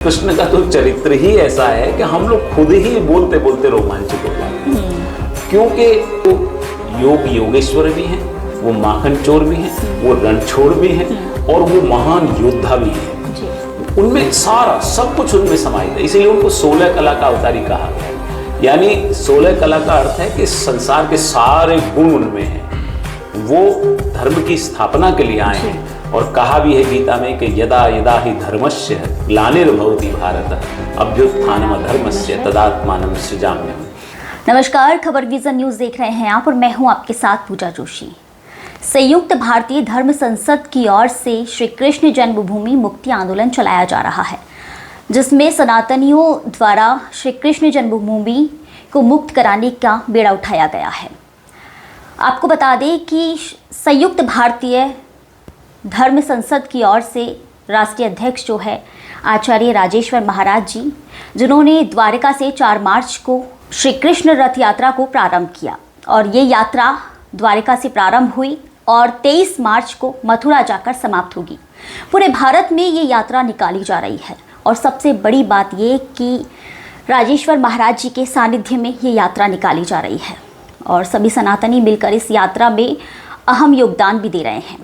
कृष्ण का तो चरित्र ही ऐसा है कि हम लोग खुद ही बोलते बोलते रोमांचित हो जाते हैं, क्योंकि वो योगेश्वर भी हैं, वो माखन चोर भी हैं, वो रणछोड़ भी हैं और वो महान योद्धा भी हैं। उनमें सारा सब कुछ उनमें समाहित है, इसीलिए उनको 16 कला का अवतारी कहा गया। यानी 16 कला का अर्थ है कि संसार के सारे गुण उनमें हैं। वो धर्म की स्थापना के लिए आए हैं और कहा भी है गीता में कि यदा यदा ही धर्मस्य ग्लानिर्भवति भारत अभ्युत्थानम अधर्मस्य तदात्मानं सृजाम्यहम्। नमस्कार, खबर विजन न्यूज देख रहे हैं आप और मैं हूं आपके साथ पूजा जोशी। संयुक्त भारतीय धर्म संसद की ओर से श्री कृष्ण जन्मभूमि मुक्ति आंदोलन चलाया जा रहा है, जिसमें सनातनियों द्वारा श्री कृष्ण जन्मभूमि को मुक्त कराने का बेड़ा उठाया गया है। आपको बता दें कि संयुक्त भारतीय धर्म संसद की ओर से राष्ट्रीय अध्यक्ष जो है आचार्य राजेश्वर महाराज जी, जिन्होंने द्वारका से 4 मार्च को श्री कृष्ण रथ यात्रा को प्रारंभ किया और ये यात्रा द्वारका से प्रारंभ हुई और 23 मार्च को मथुरा जाकर समाप्त होगी। पूरे भारत में ये यात्रा निकाली जा रही है और सबसे बड़ी बात ये कि राजेश्वर महाराज जी के सानिध्य में ये यात्रा निकाली जा रही है और सभी सनातनी मिलकर इस यात्रा में अहम योगदान भी दे रहे हैं।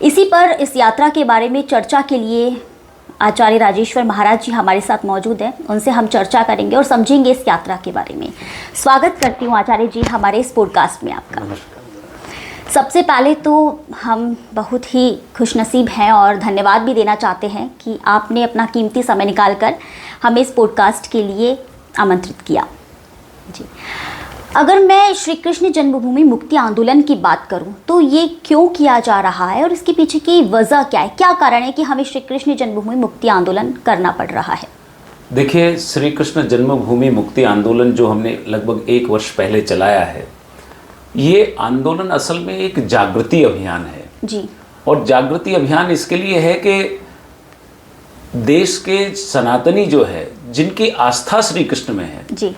इसी पर इस यात्रा के बारे में चर्चा के लिए आचार्य राजेश्वर महाराज जी हमारे साथ मौजूद हैं। उनसे हम चर्चा करेंगे और समझेंगे इस यात्रा के बारे में। स्वागत करती हूँ आचार्य जी हमारे इस पॉडकास्ट में आपका। सबसे पहले तो हम बहुत ही खुशनसीब हैं और धन्यवाद भी देना चाहते हैं कि आपने अपना कीमती समय निकालकर हमें इस पॉडकास्ट के लिए आमंत्रित किया जी। अगर मैं श्री कृष्ण जन्मभूमि मुक्ति आंदोलन की बात करूं तो ये क्यों किया जा रहा है और इसके पीछे की वजह क्या है, क्या कारण है कि हमें श्री कृष्ण जन्मभूमि मुक्ति आंदोलन करना पड़ रहा है? देखिए, श्री कृष्ण जन्मभूमि मुक्ति आंदोलन जो हमने लगभग 1 वर्ष पहले चलाया है, ये आंदोलन असल में एक जागृति अभियान है जी। और जागृति अभियान इसके लिए है कि देश के सनातनी जो है, जिनकी आस्था श्री कृष्ण में है जी,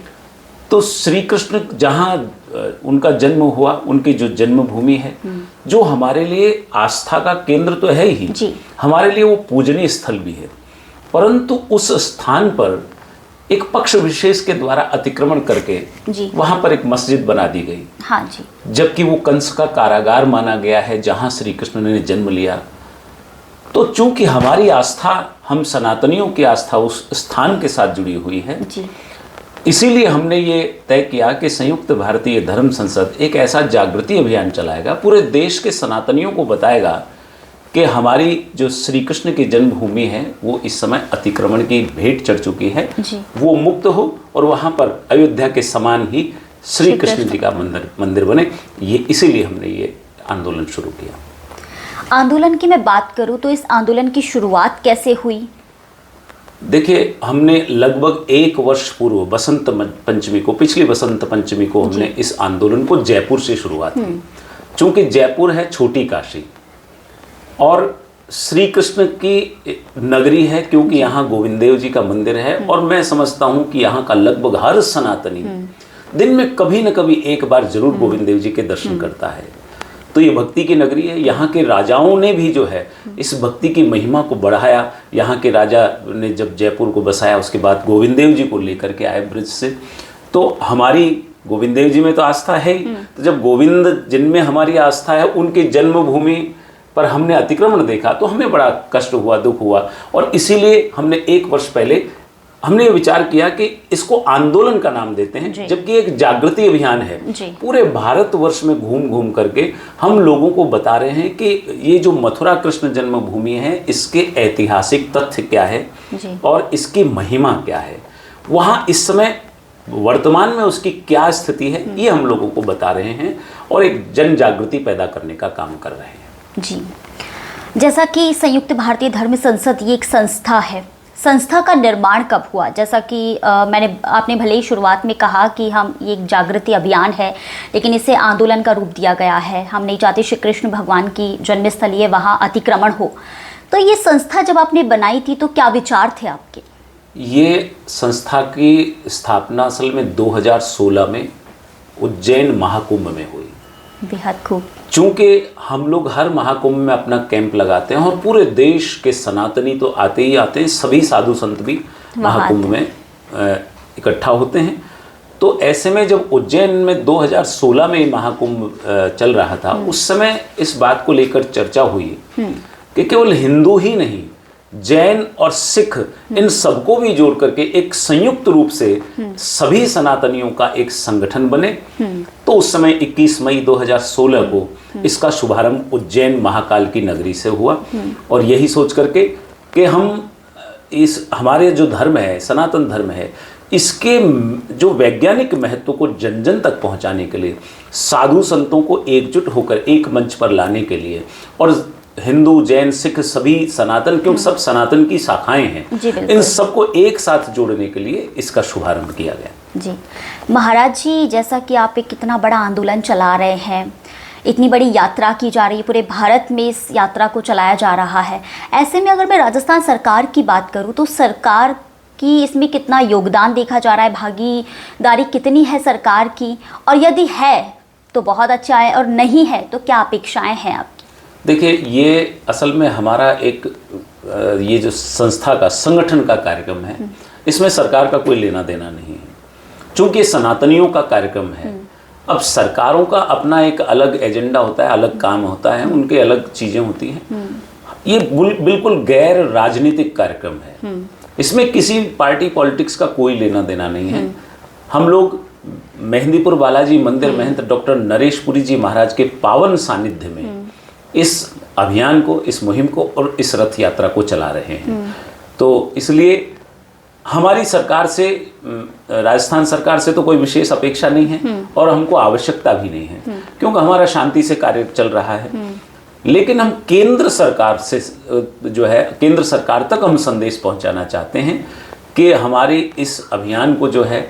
तो श्री कृष्ण जहाँ उनका जन्म हुआ, उनकी जो जन्मभूमि है, जो हमारे लिए आस्था का केंद्र तो है ही जी। हमारे लिए वो पूजनीय स्थल भी है, परंतु उस स्थान पर एक पक्ष विशेष के द्वारा अतिक्रमण करके वहां पर एक मस्जिद बना दी गई। हाँ जी। जबकि वो कंस का कारागार माना गया है जहां श्री कृष्ण ने जन्म लिया। तो चूंकि हमारी आस्था, हम सनातनियों की आस्था उस स्थान के साथ जुड़ी हुई है जी, इसीलिए हमने ये तय किया कि संयुक्त भारतीय धर्म संसद एक ऐसा जागृति अभियान चलाएगा, पूरे देश के सनातनियों को बताएगा कि हमारी जो श्री कृष्ण की जन्मभूमि है वो इस समय अतिक्रमण की भेंट चढ़ चुकी है, वो मुक्त हो और वहाँ पर अयोध्या के समान ही श्री कृष्ण जी का मंदिर बने। ये इसीलिए हमने ये आंदोलन शुरू किया। आंदोलन की मैं बात करूँ तो इस आंदोलन की शुरुआत कैसे हुई? देखिए, हमने लगभग 1 वर्ष पूर्व बसंत पंचमी को, पिछली बसंत पंचमी को हमने इस आंदोलन को जयपुर से शुरुआत की। चूंकि जयपुर है छोटी काशी और श्री कृष्ण की नगरी है, क्योंकि यहाँ गोविंद देव जी का मंदिर है और मैं समझता हूँ कि यहाँ का लगभग हर सनातनी दिन में कभी न कभी एक बार जरूर गोविंद देव जी के दर्शन करता है। तो ये भक्ति की नगरी है। यहाँ के राजाओं ने भी जो है इस भक्ति की महिमा को बढ़ाया। यहाँ के राजा ने जब जयपुर को बसाया, उसके बाद गोविंद देव जी को लेकर के आए ब्रिज से। तो हमारी गोविंद देव जी में तो आस्था है ही, तो जब गोविंद जिनमें हमारी आस्था है उनकी जन्मभूमि पर हमने अतिक्रमण देखा तो हमें बड़ा कष्ट हुआ, दुख हुआ और इसीलिए हमने 1 वर्ष पहले हमने ये विचार किया कि इसको आंदोलन का नाम देते हैं, जबकि एक जागृति अभियान है। पूरे भारतवर्ष में घूम घूम करके हम लोगों को बता रहे हैं कि ये जो मथुरा कृष्ण जन्मभूमि है, इसके ऐतिहासिक तथ्य क्या है और इसकी महिमा क्या है, वहाँ इस समय वर्तमान में उसकी क्या स्थिति है, ये हम लोगों को बता रहे हैं और एक जन जागृति पैदा करने का काम कर रहे हैं जी। जैसा कि संयुक्त भारतीय धर्म संसद ये एक संस्था है, संस्था का निर्माण कब हुआ? जैसा कि आपने भले ही शुरुआत में कहा कि हम ये एक जागृति अभियान है, लेकिन इसे आंदोलन का रूप दिया गया है। हम नहीं चाहते श्री कृष्ण भगवान की जन्मस्थली है वहाँ अतिक्रमण हो। तो ये संस्था जब आपने बनाई थी तो क्या विचार थे आपके? ये संस्था की स्थापना असल में 2016 में उज्जैन महाकुंभ में हुई। बेहद खूब। चूंकि हम लोग हर महाकुंभ में अपना कैंप लगाते हैं और पूरे देश के सनातनी तो आते ही आते हैं, सभी साधु संत भी महाकुंभ में इकट्ठा होते हैं। तो ऐसे में जब उज्जैन में 2016 में महाकुंभ चल रहा था, उस समय इस बात को लेकर चर्चा हुई कि केवल हिंदू ही नहीं, जैन और सिख इन सबको भी जोड़ करके एक संयुक्त रूप से सभी सनातनियों का एक संगठन बने। तो उस समय 21 मई 2016 को इसका शुभारंभ उज्जैन महाकाल की नगरी से हुआ। और यही सोच करके कि हम इस हमारे जो धर्म है, सनातन धर्म है, इसके जो वैज्ञानिक महत्व को जन जन तक पहुंचाने के लिए, साधु संतों को एकजुट होकर एक मंच पर लाने के लिए, और हिंदू, जैन, सिख सभी सनातन, क्योंकि सब सनातन की शाखाएं हैं, इन सबको एक साथ जोड़ने के लिए इसका शुभारंभ किया गया। जी महाराज जी, जैसा कि आप एक कितना बड़ा आंदोलन चला रहे हैं, इतनी बड़ी यात्रा की जा रही है, पूरे भारत में इस यात्रा को चलाया जा रहा है, ऐसे में अगर मैं राजस्थान सरकार की बात करूं तो सरकार की इसमें कितना योगदान देखा जा रहा है, भागीदारी कितनी है सरकार की, और यदि है तो बहुत अच्छा है, और नहीं है तो क्या अपेक्षाएं हैं आपकी? देखिए, ये असल में हमारा एक ये जो संस्था का, संगठन का कार्यक्रम है, इसमें सरकार का कोई लेना देना नहीं है, चूंकि सनातनियों का कार्यक्रम है। अब सरकारों का अपना एक अलग एजेंडा होता है, अलग काम होता है, उनके अलग चीज़ें होती हैं। ये बिल्कुल गैर राजनीतिक कार्यक्रम है, इसमें किसी पार्टी पॉलिटिक्स का कोई लेना देना नहीं है। हम लोग मेहंदीपुर बालाजी मंदिर महंत डॉक्टर नरेशपुरी जी महाराज के पावन सानिध्य में इस अभियान को, इस मुहिम को और इस रथ यात्रा को चला रहे हैं। तो इसलिए हमारी सरकार से, राजस्थान सरकार से तो कोई विशेष अपेक्षा नहीं है, और हमको आवश्यकता भी नहीं है, क्योंकि हमारा शांति से कार्य चल रहा है। लेकिन हम केंद्र सरकार से जो है, केंद्र सरकार तक हम संदेश पहुंचाना चाहते हैं कि हमारे इस अभियान को जो है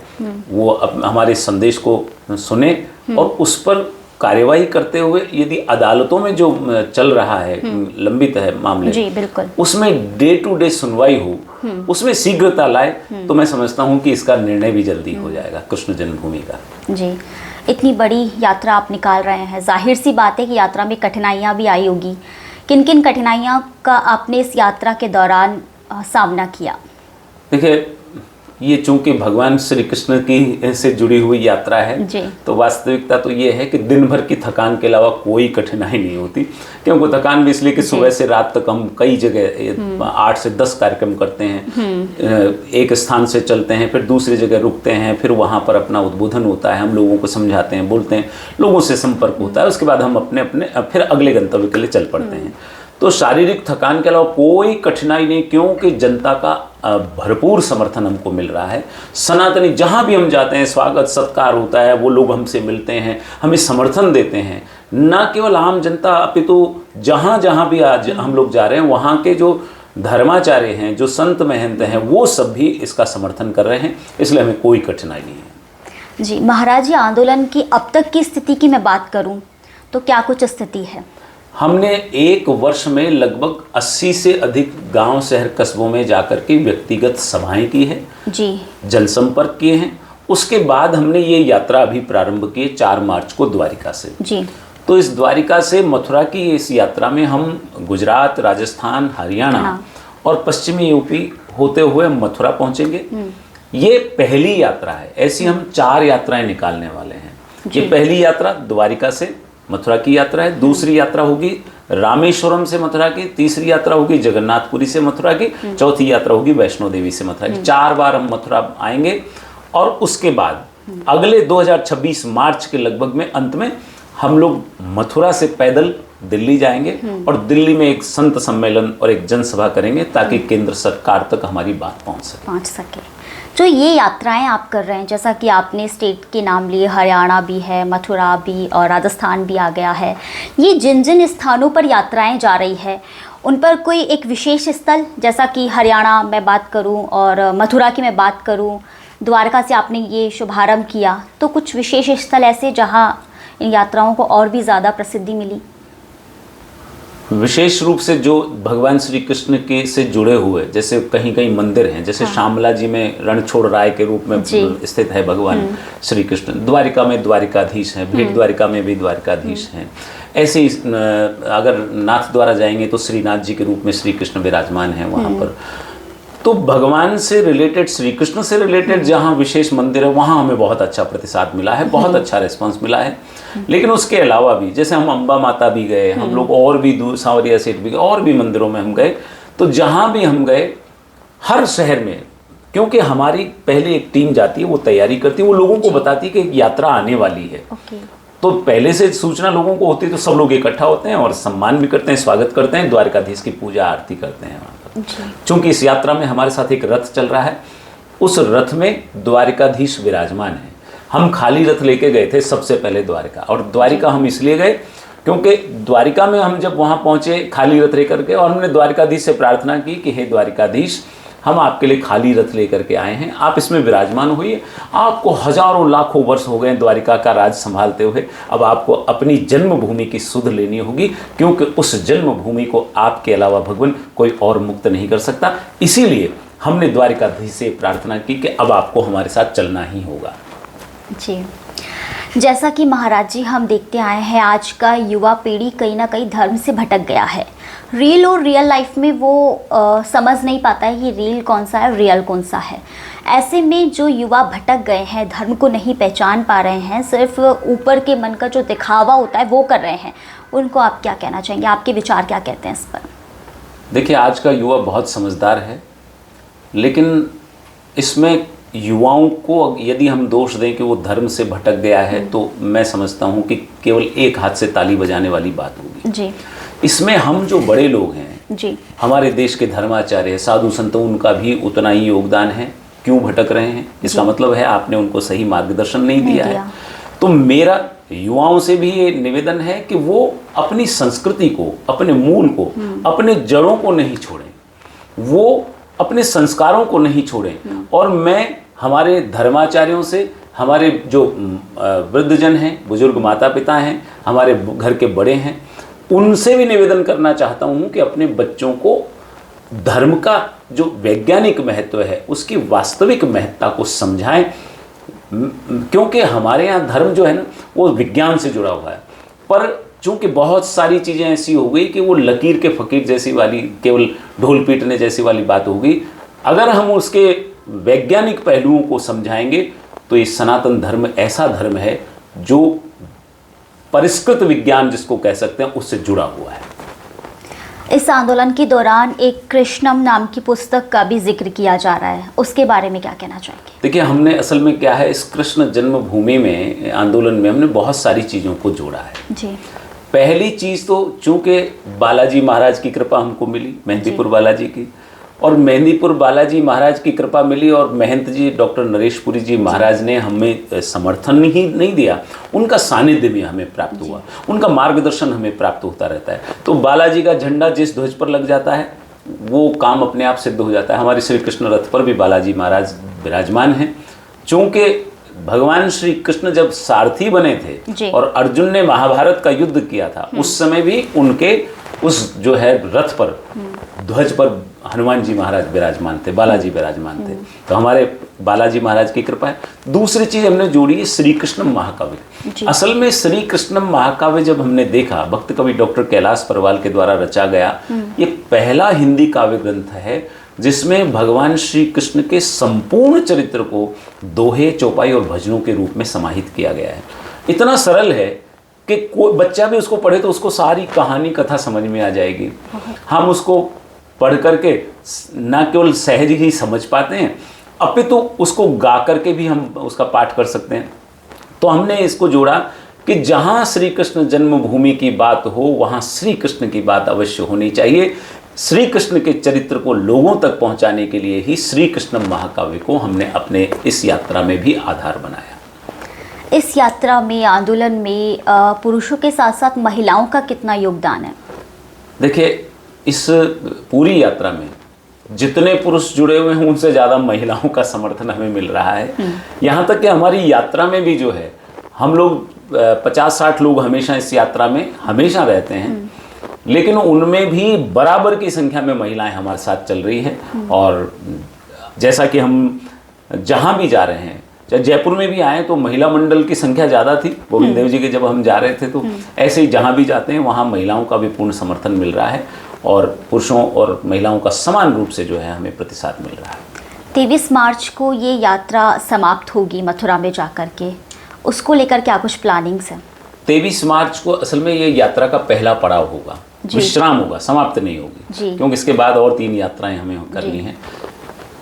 वो हमारे संदेश को सुने, और उस पर कार्यवाही करते हुए, यदि अदालतों में जो चल रहा है, लंबित है मामले, जी बिल्कुल, उसमें डे टू डे सुनवाई हो, उसमें शीघ्रता लाए, तो मैं समझता हूं कि इसका निर्णय भी जल्दी हो जाएगा कृष्ण जन्मभूमि का। जी, इतनी बड़ी यात्रा आप निकाल रहे हैं, जाहिर सी बात है कि यात्रा में कठिनाइयाँ भी आई होगी। किन किन कठिनाइयों का आपने इस यात्रा के दौरान सामना किया? देखिए, ये चूंकि भगवान श्री कृष्ण की से जुड़ी हुई यात्रा है, तो वास्तविकता तो ये है कि दिन भर की थकान के अलावा कोई कठिनाई नहीं होती। क्योंकि थकान भी इसलिए कि सुबह से रात तक हम कई जगह 8 से 10 कार्यक्रम करते हैं, एक स्थान से चलते हैं, फिर दूसरी जगह रुकते हैं, फिर वहाँ पर अपना उद्बोधन होता है, हम लोगों को समझाते हैं, बोलते हैं, लोगों से संपर्क होता है, उसके बाद हम अपने फिर अगले गंतव्य के लिए चल पड़ते हैं। तो शारीरिक थकान के अलावा कोई कठिनाई नहीं, क्योंकि जनता का भरपूर समर्थन हमको मिल रहा है। सनातनी जहाँ भी हम जाते हैं, स्वागत सत्कार होता है, वो लोग हमसे मिलते हैं, हमें समर्थन देते हैं। न केवल आम जनता, अपितु जहाँ जहाँ भी आज हम लोग जा रहे हैं, वहाँ के जो धर्माचार्य हैं, जो संत महंत हैं, वो सब भी इसका समर्थन कर रहे हैं, इसलिए हमें कोई कठिनाई नहीं है। जी महाराज जी, आंदोलन की अब तक की स्थिति की मैं बात करूँ तो क्या कुछ स्थिति है? हमने एक वर्ष में लगभग 80 से अधिक गांव, शहर, कस्बों में जाकर के व्यक्तिगत सभाएं की है, जी, जनसंपर्क किए हैं। उसके बाद हमने ये यात्रा अभी प्रारंभ की 4 मार्च को द्वारिका से। जी, तो इस द्वारिका से मथुरा की इस यात्रा में हम गुजरात, राजस्थान, हरियाणा और पश्चिमी यूपी होते हुए मथुरा पहुंचेंगे। ये पहली यात्रा है, ऐसी हम 4 यात्राएं निकालने वाले हैं। ये पहली यात्रा द्वारिका से मथुरा की यात्रा है, दूसरी यात्रा होगी रामेश्वरम से मथुरा की, तीसरी यात्रा होगी जगन्नाथपुरी से मथुरा की, चौथी यात्रा होगी वैष्णो देवी से मथुरा की। 4 बार हम मथुरा आएंगे, और उसके बाद अगले 2026 मार्च के लगभग में अंत में हम लोग मथुरा से पैदल दिल्ली जाएंगे, और दिल्ली में एक संत सम्मेलन और एक जनसभा करेंगे, ताकि केंद्र सरकार तक हमारी बात पहुंच सके। जो ये यात्राएं आप कर रहे हैं, जैसा कि आपने स्टेट के नाम लिए, हरियाणा भी है, मथुरा भी और राजस्थान भी आ गया है, ये जिन जिन स्थानों पर यात्राएं जा रही है, उन पर कोई एक विशेष स्थल, जैसा कि हरियाणा मैं बात करूं और मथुरा की मैं बात करूं, द्वारका से आपने ये शुभारंभ किया, तो कुछ विशेष स्थल ऐसे जहां इन यात्राओं को और भी ज़्यादा प्रसिद्धि मिली? विशेष रूप से जो भगवान श्री कृष्ण के से जुड़े हुए, जैसे कहीं कहीं मंदिर हैं, जैसे श्यामला जी में रणछोड़ राय के रूप में स्थित है भगवान श्री कृष्ण, द्वारिका में द्वारिकाधीश हैं, भेट द्वारिका में भी द्वारिकाधीश हैं। ऐसे ही अगर नाथ द्वारा जाएंगे तो श्रीनाथ जी के रूप में श्री कृष्ण विराजमान हैं वहाँ पर। तो भगवान से रिलेटेड, श्री कृष्ण से रिलेटेड जहाँ विशेष मंदिर है वहाँ हमें बहुत अच्छा प्रतिसाद मिला है, बहुत अच्छा रिस्पांस मिला है। लेकिन उसके अलावा भी जैसे हम अम्बा माता भी गए, हम लोग और भी दूर सांवरिया सेठ भी गए, और भी मंदिरों में हम गए, तो जहाँ भी हम गए हर शहर में, क्योंकि हमारी पहले एक टीम जाती है, वो तैयारी करती है, वो लोगों को बताती है कि एक यात्रा आने वाली है। तो पहले से सूचना लोगों को होती है, तो सब लोग इकट्ठा होते हैं और सम्मान भी करते हैं, स्वागत करते हैं, द्वारकाधीश की पूजा आरती करते हैं वहाँ पर। चूँकि इस यात्रा में हमारे साथ एक रथ चल रहा है, उस रथ में द्वारिकाधीश विराजमान है। हम खाली रथ लेके गए थे सबसे पहले द्वारिका, और द्वारिका हम इसलिए गए क्योंकि द्वारिका में हम जब वहाँ पहुँचे खाली रथ लेकर के, और हमने द्वारिकाधीश से प्रार्थना की कि हे द्वारिकाधीश, हम आपके लिए खाली रथ लेकर के आए हैं, आप इसमें विराजमान होइए। आपको हजारों लाखों वर्ष हो गए द्वारिका का राज संभालते हुए, अब आपको अपनी जन्मभूमि की सुध लेनी होगी, क्योंकि उस जन्मभूमि को आपके अलावा भगवान कोई और मुक्त नहीं कर सकता। इसीलिए हमने द्वारिकाधीश से प्रार्थना की कि अब आपको हमारे साथ चलना ही होगा। जी, जैसा कि महाराज जी हम देखते आए हैं, आज का युवा पीढ़ी कहीं ना कहीं धर्म से भटक गया है। रियल और रियल लाइफ में वो समझ नहीं पाता है कि रियल कौन सा है, रियल कौन सा है। ऐसे में जो युवा भटक गए हैं, धर्म को नहीं पहचान पा रहे हैं, सिर्फ ऊपर के मन का जो दिखावा होता है वो कर रहे हैं, उनको आप क्या कहना चाहेंगे? आपके विचार क्या कहते हैं इस पर? देखिए, आज का युवा बहुत समझदार है, लेकिन इसमें युवाओं को यदि हम दोष दें कि वो धर्म से भटक गया है, तो मैं समझता हूँ कि केवल एक हाथ से ताली बजाने वाली बात होगी जी। इसमें हम जो बड़े लोग हैं जी, हमारे देश के धर्माचार्य, साधु संत, उनका भी उतना ही योगदान है। क्यों भटक रहे हैं? इसका मतलब है आपने उनको सही मार्गदर्शन नहीं दिया है। तो मेरा युवाओं से भी ये निवेदन है कि वो अपनी संस्कृति को, अपने मूल को, अपने जड़ों को नहीं छोड़ें, वो अपने संस्कारों को नहीं छोड़ें। और मैं हमारे धर्माचार्यों से, हमारे जो वृद्धजन हैं, बुजुर्ग माता पिता हैं, हमारे घर के बड़े हैं, उनसे भी निवेदन करना चाहता हूँ कि अपने बच्चों को धर्म का जो वैज्ञानिक महत्व है, उसकी वास्तविक महत्ता को समझाएं। क्योंकि हमारे यहाँ धर्म जो है ना, वो विज्ञान से जुड़ा हुआ है, पर चूँकि बहुत सारी चीज़ें ऐसी हो गई कि वो लकीर के फ़कीर जैसी वाली, केवल ढोल पीटने जैसी वाली बात हो गई। अगर हम उसके वैज्ञानिक पहलुओं को समझाएंगे तो ये सनातन धर्म ऐसा धर्म है जो परिष्कृत विज्ञान जिसको कह सकते हैं उससे जुड़ा हुआ है। इस आंदोलन के दौरान एक कृष्णम नाम की पुस्तक का भी जिक्र किया जा रहा है, उसके बारे में क्या कहना चाहेंगे? देखिए, हमने असल में क्या है, इस कृष्ण जन्मभूमि में आंदोलन में हमने बहुत सारी चीज़ों को जोड़ा है जी। पहली चीज़ तो चूँकि बालाजी महाराज की कृपा हमको मिली, मेहंदीपुर बालाजी की, और मेहंदीपुर बालाजी महाराज की कृपा मिली, और महंत जी डॉक्टर नरेशपुरी जी महाराज ने हमें समर्थन ही नहीं दिया, उनका सानिध्य भी हमें प्राप्त हुआ, उनका मार्गदर्शन हमें प्राप्त होता रहता है। तो बालाजी का झंडा जिस ध्वज पर लग जाता है वो काम अपने आप सिद्ध हो जाता है। हमारे श्री कृष्ण रथ पर भी बालाजी महाराज विराजमान हैं। चूँकि भगवान श्री कृष्ण जब सारथी बने थे और अर्जुन ने महाभारत का युद्ध किया था, उस समय भी उनके उस जो है रथ पर, ध्वज पर हनुमान जी महाराज विराजमान थे, बालाजी विराजमान थे। तो हमारे बालाजी महाराज की कृपा है। दूसरी चीज हमने जोड़ी है श्री कृष्णम महाकाव्य। असल में श्री कृष्णम महाकाव्य जब हमने देखा, भक्त कवि डॉक्टर कैलाश परवाल के द्वारा रचा गया, ये पहला हिंदी काव्य ग्रंथ है जिसमें भगवान श्री कृष्ण के संपूर्ण चरित्र को दोहे, चौपाई और भजनों के रूप में समाहित किया गया है। इतना सरल है कि कोई बच्चा भी उसको पढ़े तो उसको सारी कहानी कथा समझ में आ जाएगी। हम उसको पढ़ करके न केवल सहज ही समझ पाते हैं, अपितु उसको गा करके भी हम उसका पाठ कर सकते हैं। तो हमने इसको जोड़ा कि जहाँ श्री कृष्ण जन्मभूमि की बात हो वहाँ श्री कृष्ण की बात अवश्य होनी चाहिए। श्री कृष्ण के चरित्र को लोगों तक पहुँचाने के लिए ही श्री कृष्ण महाकाव्य को हमने अपने इस यात्रा में भी आधार बनाया। इस यात्रा में, आंदोलन में पुरुषों के साथ साथ महिलाओं का कितना योगदान है? देखिए, इस पूरी यात्रा में जितने पुरुष जुड़े हुए हैं उनसे ज़्यादा महिलाओं का समर्थन हमें मिल रहा है। यहाँ तक कि हमारी यात्रा में भी जो है, हम लोग 50-60 लोग हमेशा इस यात्रा में हमेशा रहते हैं, लेकिन उनमें भी बराबर की संख्या में महिलाएं हमारे साथ चल रही है। और जैसा कि हम जहाँ भी जा रहे हैं, चाहे जयपुर में भी आए तो महिला मंडल की संख्या ज़्यादा थी गोविंद देव जी के जब हम जा रहे थे, तो ऐसे ही जहाँ भी जाते हैं वहाँ महिलाओं का भी पूर्ण समर्थन मिल रहा है। और पुरुषों और महिलाओं का समान रूप से जो है हमें प्रतिसाद मिल रहा है। 23 मार्च को ये यात्रा समाप्त होगी मथुरा में जाकर के, उसको लेकर क्या कुछ प्लानिंग्स हैं? 23 मार्च को असल में ये यात्रा का पहला पड़ाव होगा, विश्राम होगा, समाप्त नहीं होगी, क्योंकि इसके बाद और 3 यात्राएं हमें करनी हैं।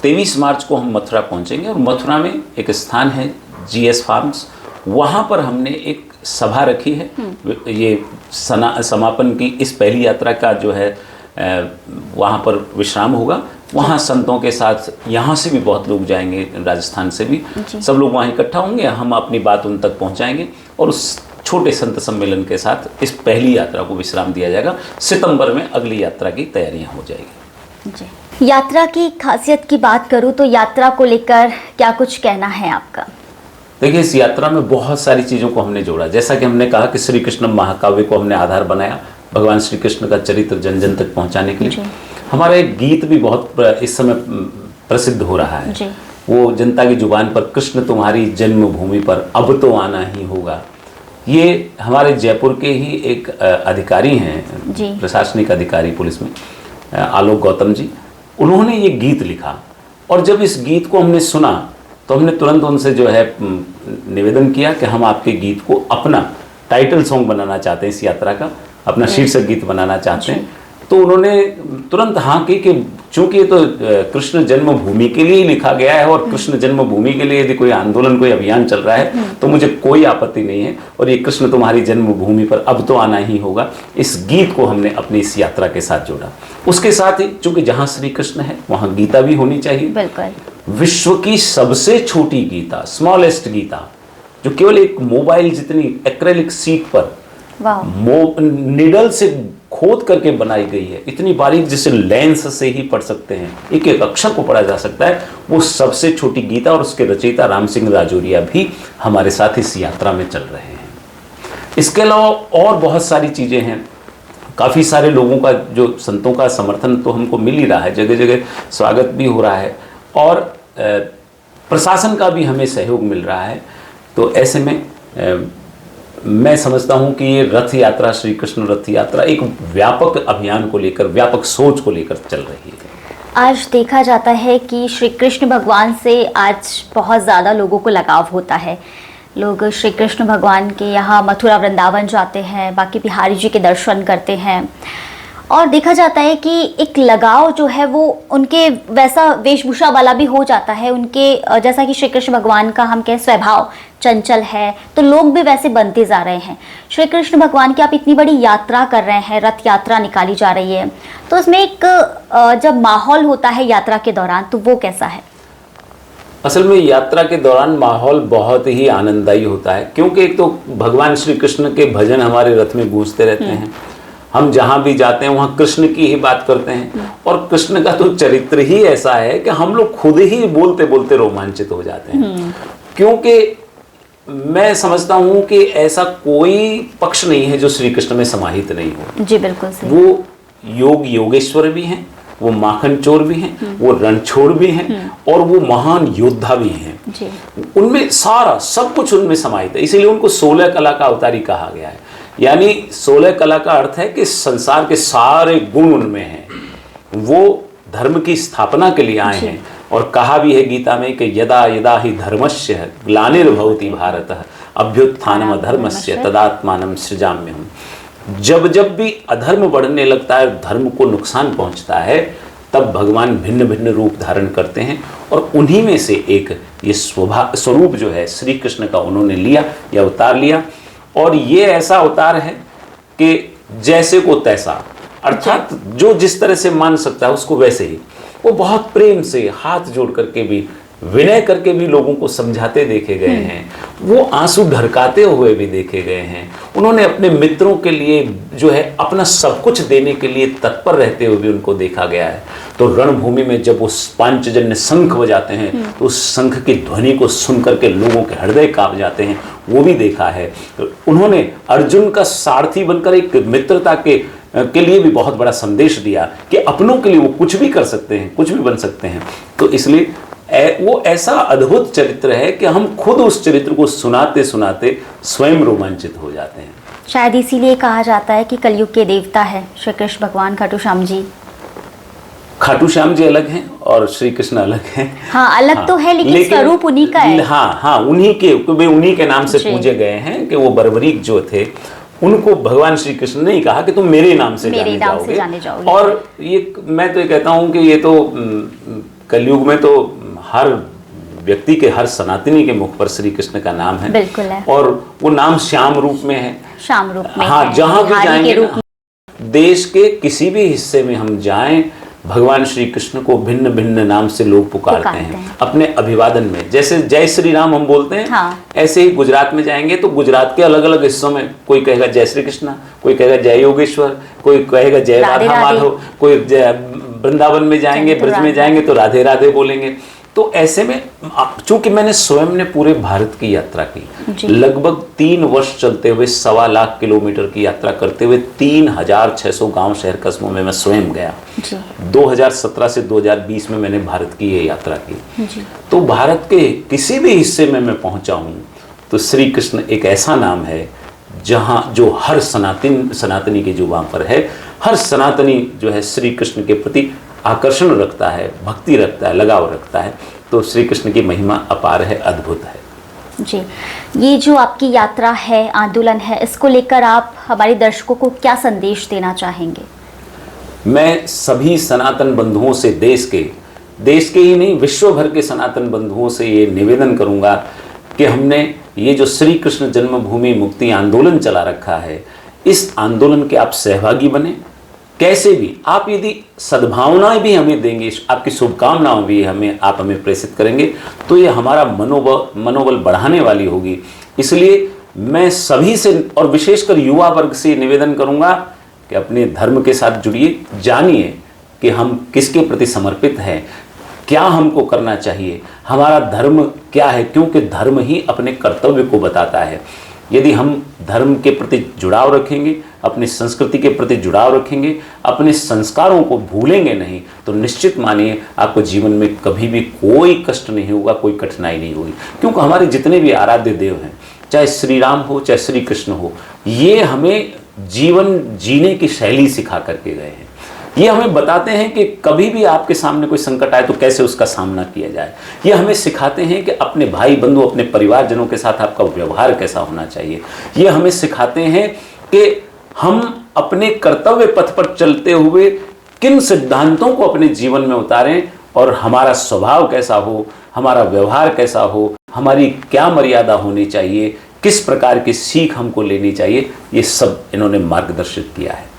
23 मार्च को हम मथुरा पहुंचेंगे और मथुरा में एक स्थान है GS फार्म्स, वहाँ पर हमने एक सभा रखी है। ये समापन की इस पहली यात्रा का जो है वहाँ पर विश्राम होगा। वहाँ संतों के साथ यहाँ से भी बहुत लोग जाएंगे, राजस्थान से भी सब लोग वहाँ इकट्ठा होंगे, हम अपनी बात उन तक पहुँचाएंगे और उस छोटे संत सम्मेलन के साथ इस पहली यात्रा को विश्राम दिया जाएगा। सितंबर में अगली यात्रा की तैयारियाँ हो जाएगी। जी, यात्रा की खासियत की बात करूँ तो यात्रा को लेकर क्या कुछ कहना है आपका? देखिए, इस यात्रा में बहुत सारी चीज़ों को हमने जोड़ा। जैसा कि हमने कहा कि श्री कृष्ण महाकाव्य को हमने आधार बनाया भगवान श्री कृष्ण का चरित्र जन जन तक पहुंचाने के लिए। हमारा एक गीत भी बहुत इस समय प्रसिद्ध हो रहा है, वो जनता की जुबान पर, कृष्ण तुम्हारी जन्मभूमि पर अब तो आना ही होगा। ये हमारे जयपुर के ही एक अधिकारी हैं, प्रशासनिक अधिकारी पुलिस में, आलोक गौतम जी, उन्होंने ये गीत लिखा और जब इस गीत को हमने सुना तो हमने तुरंत उनसे जो है निवेदन किया कि हम आपके गीत को अपना टाइटल सॉन्ग बनाना चाहते हैं, इस यात्रा का अपना शीर्षक गीत बनाना चाहते हैं। तो उन्होंने तुरंत हाँ की कि चूंकि ये तो कृष्ण जन्मभूमि के लिए ही लिखा गया है और कृष्ण जन्मभूमि के लिए यदि कोई आंदोलन, कोई अभियान चल रहा है तो मुझे कोई आपत्ति नहीं है, और ये कृष्ण तुम्हारी जन्मभूमि पर अब तो आना ही होगा, इस गीत को हमने अपनी इस यात्रा के साथ जोड़ा। उसके साथ ही चूंकि जहाँ श्री कृष्ण है वहाँ गीता भी होनी चाहिए। बिल्कुल। विश्व की सबसे छोटी गीता, स्मॉलेस्ट गीता, जो केवल एक मोबाइल जितनी एक्रेलिक शीट पर निडल से खोद करके बनाई गई है, इतनी बारीक जिसे लेंस से ही पढ़ सकते हैं, एक एक अक्षर को पढ़ा जा सकता है, वो सबसे छोटी गीता, और उसके रचयिता राम सिंह राजौरिया भी हमारे साथ इस यात्रा में चल रहे हैं। इसके अलावा और बहुत सारी चीज़ें हैं, काफ़ी सारे लोगों का, जो संतों का समर्थन तो हमको मिल ही रहा है, जगह जगह स्वागत भी हो रहा है और प्रशासन का भी हमें सहयोग मिल रहा है। तो ऐसे में मैं समझता हूं कि ये रथ यात्रा, श्री कृष्ण रथ यात्रा एक व्यापक अभियान को लेकर, व्यापक सोच को लेकर चल रही है। आज देखा जाता है कि श्री कृष्ण भगवान से आज बहुत ज़्यादा लोगों को लगाव होता है। लोग श्री कृष्ण भगवान के यहाँ मथुरा वृंदावन जाते हैं, बाकी बिहारी जी के दर्शन करते हैं, और देखा जाता है कि एक लगाव जो है वो उनके वैसा वेशभूषा वाला भी हो जाता है। उनके जैसा कि श्री कृष्ण भगवान का हम कहें स्वभाव चंचल है, तो लोग भी वैसे बनते जा रहे हैं। श्री कृष्ण भगवान की आप इतनी बड़ी यात्रा कर रहे हैं, रथ यात्रा निकाली जा रही है, तो उसमें एक जब माहौल होता है यात्रा के दौरान, तो वो कैसा है? असल में यात्रा के दौरान माहौल बहुत ही आनंददायी होता है, क्योंकि एक तो भगवान श्री कृष्ण के भजन हमारे रथ में गूंजते रहते हैं। हम जहाँ भी जाते हैं वहाँ कृष्ण की ही बात करते हैं, और कृष्ण का तो चरित्र ही ऐसा है कि हम लोग खुद ही बोलते बोलते रोमांचित हो जाते हैं। क्योंकि मैं समझता हूँ कि ऐसा कोई पक्ष नहीं है जो श्री कृष्ण में समाहित नहीं हो। जी बिल्कुल सही। वो योगेश्वर भी हैं, वो माखन चोर भी हैं, वो रणछोड़ भी हैं, और वो महान योद्धा भी हैं। जी। उनमें सारा सब कुछ उनमें समाहित है, इसीलिए उनको 16 कला का अवतारी कहा गया है। यानी 16 कला का अर्थ है कि संसार के सारे गुण उनमें हैं, वो धर्म की स्थापना के लिए आए हैं। और कहा भी है गीता में कि यदा यदा ही धर्मस्य ग्लानिर्भवति भारतः अभ्युत्थानम धर्मस्य तदात्मानं सृजाम्यहम्। जब जब भी अधर्म बढ़ने लगता है, धर्म को नुकसान पहुंचता है, तब भगवान भिन्न भिन्न रूप धारण करते हैं, और उन्हीं में से एक ये स्वरूप जो है श्री कृष्ण का उन्होंने लिया, यह अवतार लिया। और ये ऐसा अवतार है कि जैसे को तैसा, अर्थात जो जिस तरह से मान सकता है उसको वैसे ही। वो बहुत प्रेम से हाथ जोड़ करके भी, विनय करके भी लोगों को समझाते देखे गए हैं, वो आंसू ढरकाते हुए भी देखे गए हैं। उन्होंने अपने मित्रों के लिए जो है अपना सब कुछ देने के लिए तत्पर रहते हुए भी उनको देखा गया है। तो रणभूमि में जब वो पांचजन्य शंख बजाते हैं तो उस शंख की ध्वनि को सुन करके लोगों के हृदय कांप जाते हैं, वो भी देखा है। उन्होंने अर्जुन का सारथी बनकर एक मित्रता के लिए भी बहुत बड़ा संदेश दिया कि अपनों के लिए वो कुछ भी कर सकते हैं, कुछ भी बन सकते हैं। तो इसलिए वो ऐसा अद्भुत चरित्र है कि हम खुद उस चरित्र को सुनाते सुनाते स्वयं रोमांचित हो जाते हैं। शायद इसीलिए कहा जाता है कि कलयुग के देवता है श्री कृष्ण भगवान खाटू श्याम जी। खाटू श्याम जी अलग हैं और श्री कृष्ण अलग हैं। हाँ, अलग तो है लेकिन स्वरूप उन्हीं का है। हाँ, उन्हीं के नाम से जी। पूजे गए हैं कि वो बर्बरीक जो थे उनको भगवान श्री कृष्ण ने ही कहा कि तुम मेरे नाम से जाने जाओगे। और ये मैं तो ये कहता हूँ कि ये तो कलयुग में तो हर व्यक्ति के, हर सनातनी के मुख पर श्री कृष्ण का नाम है। बिल्कुल है। और वो नाम श्याम रूप में है। श्याम रूप में हाँ, है, जहां भी बिहारी के जाएंगे रूप ना, देश के किसी भी हिस्से में हम जाएं, भगवान श्री कृष्ण को भिन्न भिन्न नाम से लोग पुकारते हैं अपने अभिवादन में। जैसे जय श्री राम हम बोलते हैं, हाँ। ऐसे ही गुजरात में जाएंगे तो गुजरात के अलग अलग हिस्सों में कोई कहेगा जय श्री कृष्णा, कोई कहेगा जय योगेश्वर, कोई कहेगा जय राधे राधा राधे। माधव, कोई वृंदावन में जाएंगे, ब्रज में जाएंगे तो राधे राधे बोलेंगे। तो ऐसे में चूंकि मैंने स्वयं ने पूरे भारत की यात्रा की, लगभग 3 वर्ष चलते हुए 1.25 लाख किलोमीटर की यात्रा करते हुए 3600 गांव शहर कस्बों में मैं स्वयं गया। 2017 से 2020 में मैंने भारत की ये यात्रा की। तो भारत के किसी भी हिस्से में मैं पहुंचा हूं तो श्री कृष्ण एक ऐसा नाम है जहां जो हर सनातनी के जो वहां पर है, हर सनातनी जो है श्री कृष्ण के प्रति आकर्षण रखता है, भक्ति रखता है, लगाव रखता है। तो श्री कृष्ण की महिमा अपार है, अद्भुत है। जी, ये जो आपकी यात्रा है, आंदोलन है, इसको लेकर आप हमारे दर्शकों को क्या संदेश देना चाहेंगे? मैं सभी सनातन बंधुओं से, देश के ही नहीं विश्व भर के सनातन बंधुओं से ये निवेदन करूंगा कि हमने ये जो श्री कृष्ण जन्मभूमि मुक्ति आंदोलन चला रखा है, इस आंदोलन के आप सहभागी बने। कैसे भी आप यदि सद्भावनाएं भी हमें देंगे, आपकी शुभकामनाएं भी आप हमें प्रेषित करेंगे तो ये हमारा मनोबल बढ़ाने वाली होगी। इसलिए मैं सभी से और विशेषकर युवा वर्ग से निवेदन करूंगा कि अपने धर्म के साथ जुड़िए, जानिए कि हम किसके प्रति समर्पित हैं, क्या हमको करना चाहिए, हमारा धर्म क्या है, क्योंकि धर्म ही अपने कर्तव्य को बताता है। यदि हम धर्म के प्रति जुड़ाव रखेंगे, अपनी संस्कृति के प्रति जुड़ाव रखेंगे, अपने संस्कारों को भूलेंगे नहीं, तो निश्चित मानिए आपको जीवन में कभी भी कोई कष्ट नहीं होगा, कोई कठिनाई नहीं होगी। क्योंकि हमारे जितने भी आराध्य देव हैं, चाहे श्री राम हो चाहे श्री कृष्ण हो, ये हमें जीवन जीने की शैली सिखा करके गए हैं। ये हमें बताते हैं कि कभी भी आपके सामने कोई संकट आए तो कैसे उसका सामना किया जाए। ये हमें सिखाते हैं कि अपने भाई बंधु, अपने परिवारजनों के साथ आपका व्यवहार कैसा होना चाहिए। ये हमें सिखाते हैं कि हम अपने कर्तव्य पथ पर चलते हुए किन सिद्धांतों को अपने जीवन में उतारें और हमारा स्वभाव कैसा हो, हमारा व्यवहार कैसा हो, हमारी क्या मर्यादा होनी चाहिए, किस प्रकार की सीख हमको लेनी चाहिए, ये सब इन्होंने मार्गदर्शित किया है।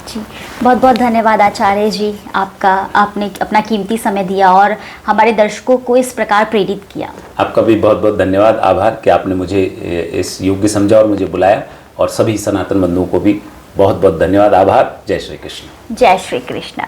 जी, बहुत बहुत धन्यवाद आचार्य जी आपका, आपने अपना कीमती समय दिया और हमारे दर्शकों को इस प्रकार प्रेरित किया। आपका भी बहुत बहुत धन्यवाद, आभार कि आपने मुझे इस योग्य समझा और मुझे बुलाया। और सभी सनातन बंधुओं को भी बहुत बहुत धन्यवाद, आभार। जय श्री कृष्ण। जय श्री कृष्ण।